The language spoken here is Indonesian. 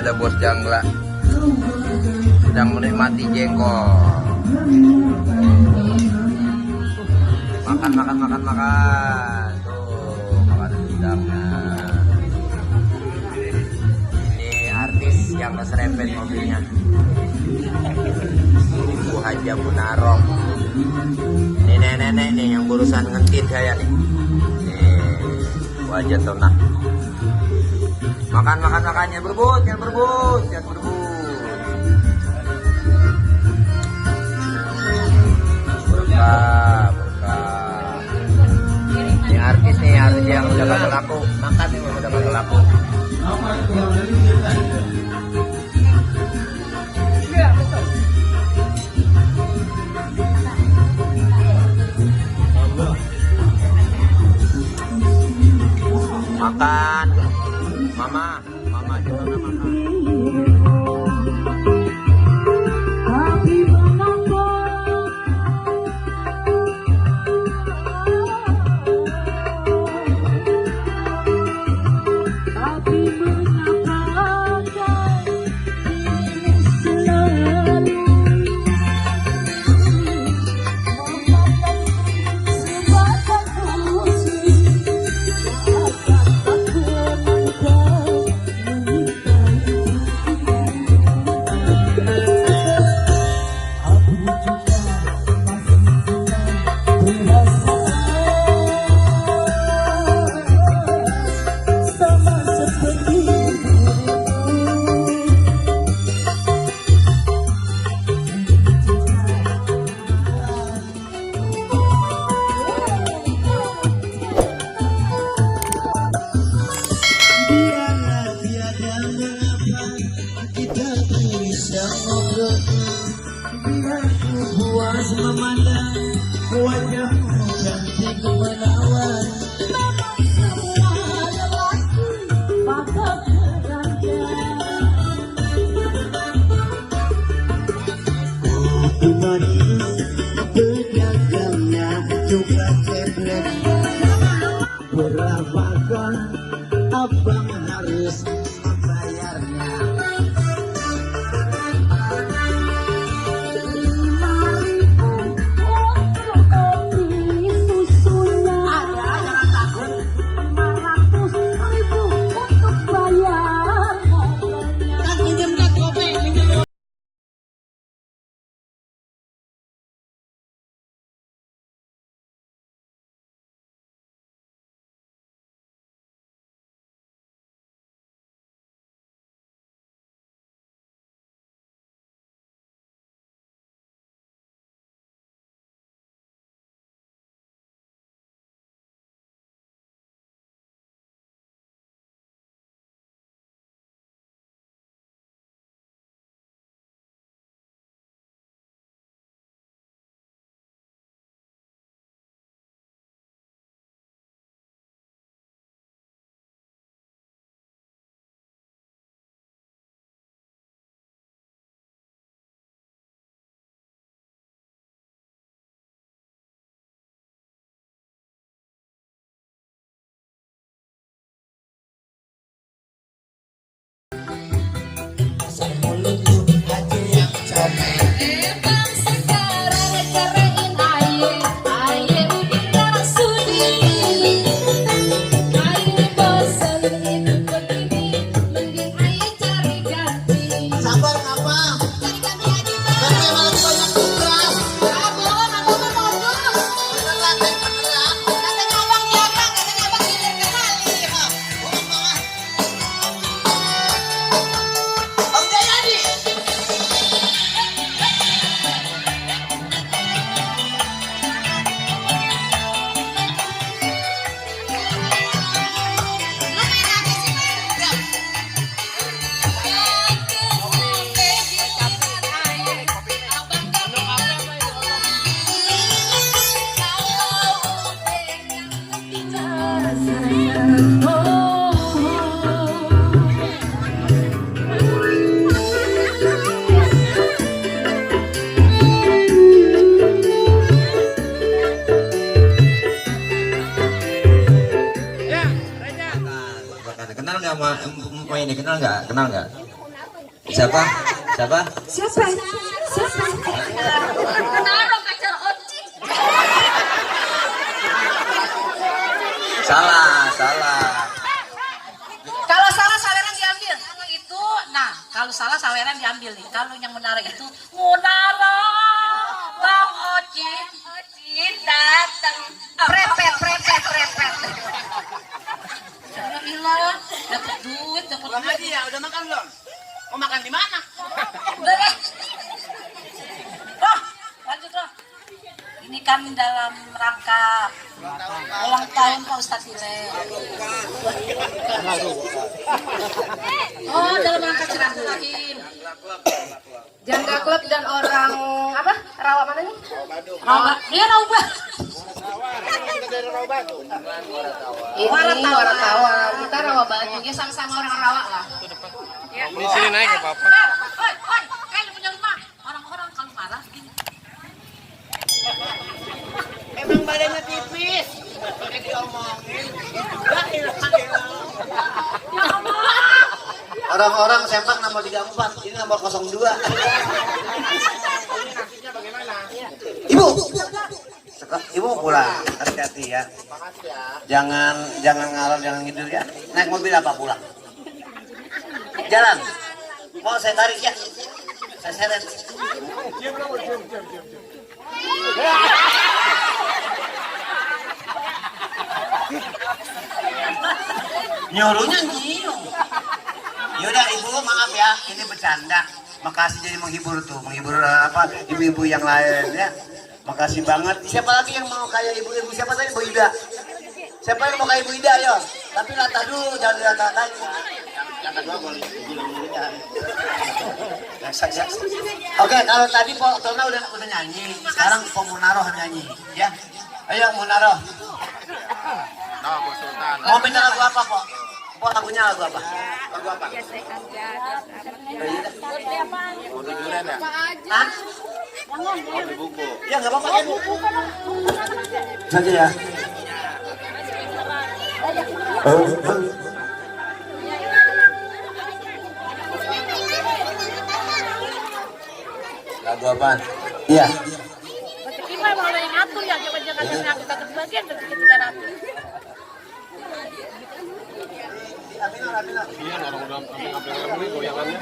ada bos Jangla sedang menikmati jengkol. Makan. Tuh, makanan udangnya. Ini artis yang keserempet mobilnya. Ibu Haja Munarok. Ini nenek-nenek nih yang berusaha ngentit kayak nih. Nih, wajah tonah. Makannya berebut. Berkah. Ini artis yang udah gak laku. Makan nih udah gak laku. Makan. Mama jangan makan. Puas memandang wajahmu cantik menawan. Semua lelaki pada keranjang. Kopi manis pedagangnya juga keblek. Berapakah abang harus membayarnya? Kenal nggak sama Empo ini? Kenal nggak? Siapa? Siapa? Siapa? Siapa? Naruh pacar ojek. Salah, salah. Kalau salah saweran diambil. Kalau itu, nah kalau salah saweran diambil nih. Kalau yang menara itu menara, bang ojek, ojek datang. Prepet. Saya hilang, dapat duit, dapat Pulang duit. aja ya, udah makan belum? Mau makan di mana? Udah deh. Lanjut Roh. Ini kan dalam rangka ulang tahun Pak Ustadz Ile. Oh, dalam rangka silaturahim. Jangga klub dan orang apa? Rawa mana nih? Rawa, dia Rawa. Ini Waratawa. Kita Rawa Batu. Ya sama-sama orang Rawa lah. Di sini naik ya Papa. Kayak punya rumah. Orang-orang kalau marah begini. Emang badannya tipis. Pakai diomongin. Orang-orang sempak nomor 34, ini nomor 02. Nasibnya bagaimana? Ibu pulang, hati-hati ya. Makasih ya. Jangan ngalor, jangan ngidul ya. Naik mobil apa pulang? Jalan. Mau saya tarik ya? Saya seret. Nyuruhnya nyium. Yaudah ibu maaf ya, ini bercanda. Makasih jadi menghibur tuh, menghibur apa ibu-ibu yang lain ya. Makasih banget. Siapa lagi yang mau kayak ibu-ibu? Siapa tadi Bu Ida? Siapa yang mau kayak Bu Ida ayo? Tapi latah dulu, jangan dilatakan. Kata gua boleh bilang ya. Oke, kalau tadi Pak Tona udah nyanyi, sekarang Pak Munaroh nyanyi, ya. Ayo Munaroh. Nah, Bu Sultan. Mau minta lagu apa, Pak? Pak lagunya lagu apa? Lagu apa? Mau tujuan ya? Hah? Mau di buku. Ya nggak apa-apa ya, Bu. Saja ya. Lagu apaan? Iya. Rezeki mah mau yang ngatur ya, jangan yang kita kebagian rezeki 300. Iya, orang udah ambil goyangannya.